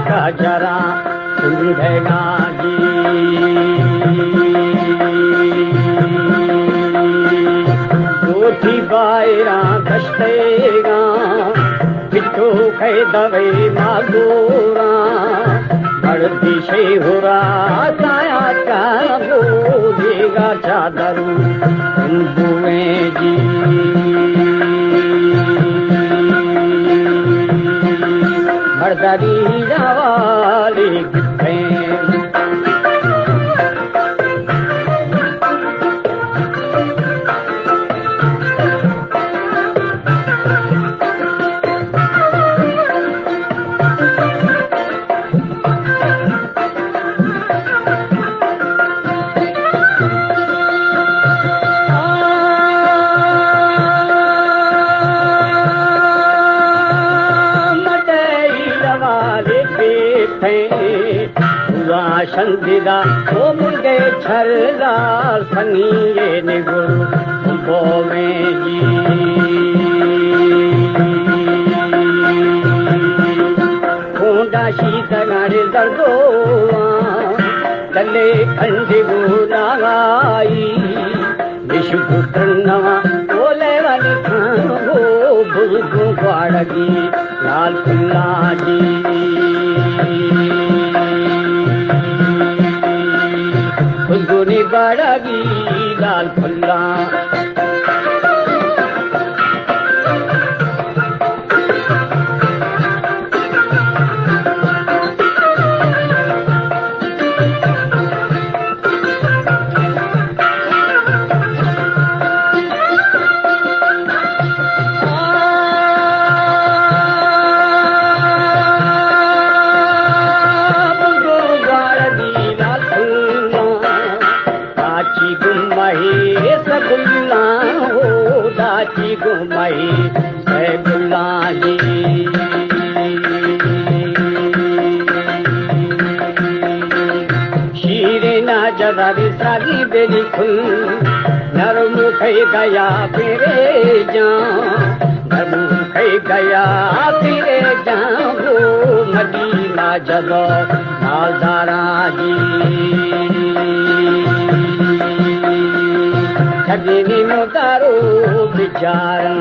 का जरा सुंदगा जी रोटी बायरा दस्तेगा पिट्ठू खे दवे मागोरा मर्दी से हुरा साया का बोलेगा चादरू बुए जी मर्दारी वाली संदिदा वो मुर्गे छरदार सनिए निगुरु बोवे जी खूंडा शीतगारे दर्दो तले खंडी गुनागाई विश्व पुत्र नवा बोले वाली खाओ बुलगु पाड़गी लाल खुल्ला जी खुशबुनी बड़गी लाल फुल्ला गुमाई सैदुल्ला जी शीरे ना जदारी सागी बेली खुल नरम खे गया फिरे जान नरम खे गया फिरे जान वो मदीना जदो नालदारा जी ठगनी मुतारो बिचारा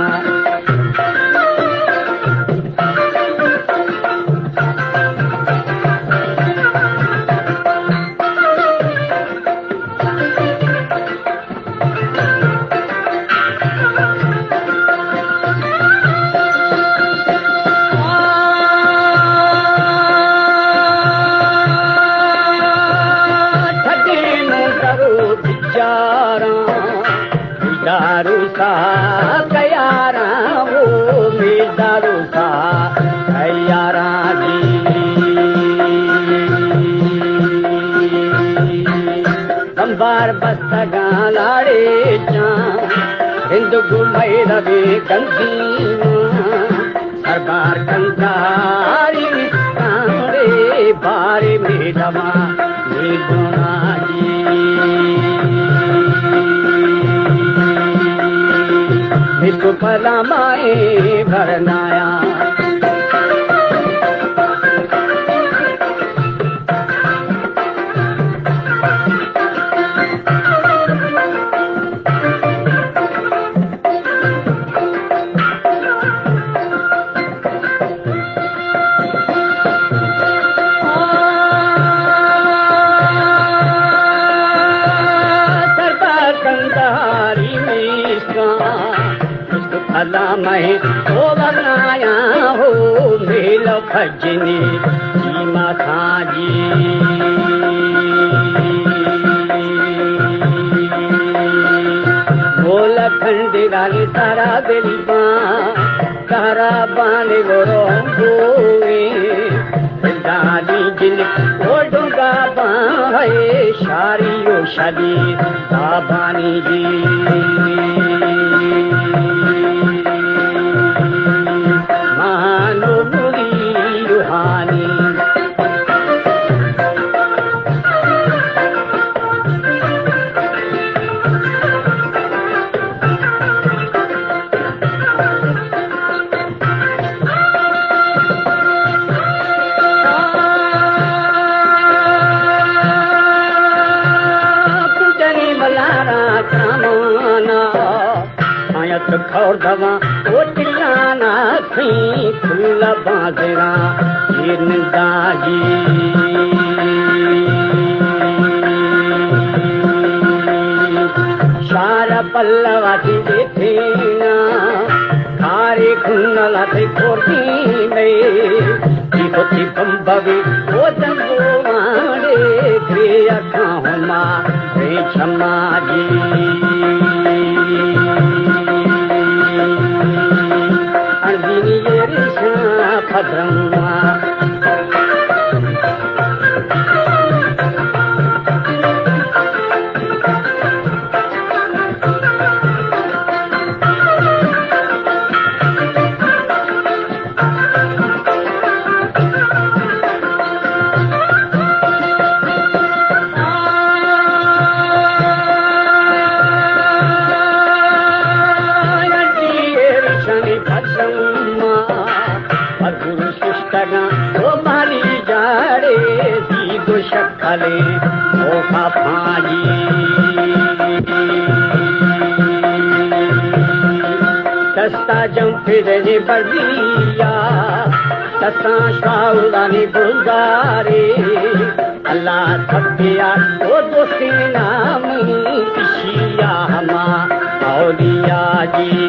दारू सा कयारा वो भी दारू सा कयारा जी अंबार बस्तगा लाड़े जा हिंद घुमाई रवि कंदी सरबार कंदारी कांडे बारे में दमा गुना जी इसको भला माए भरनाया भला मैं हो बनाया हो मेल खजनी सीमा था जी बोल डाले तारा बेली तारा बाने गोरोंगोए दादी जिन ओ डूंगा बाए शारियो शादी बाबानी जी मानो बुरी रूहानी खौर दवा ओ चिल्लाना थी फुल बाजरा ये निंदाजी शारा पल्लवा थी देखेना खारे खुन्नला थी कोटी में थी बम्बवी ओ दंगो मारे क्रिया खाहुमा रे क्षमा जी भद्रम्मा शक्ले ओखा फाजी तस्ता जंफिरने बर्दिया तस्ता शाउदानी बुलगारे अल्लाह थपिया ओ दोस्ती नाम इशिया हमा औलिया जी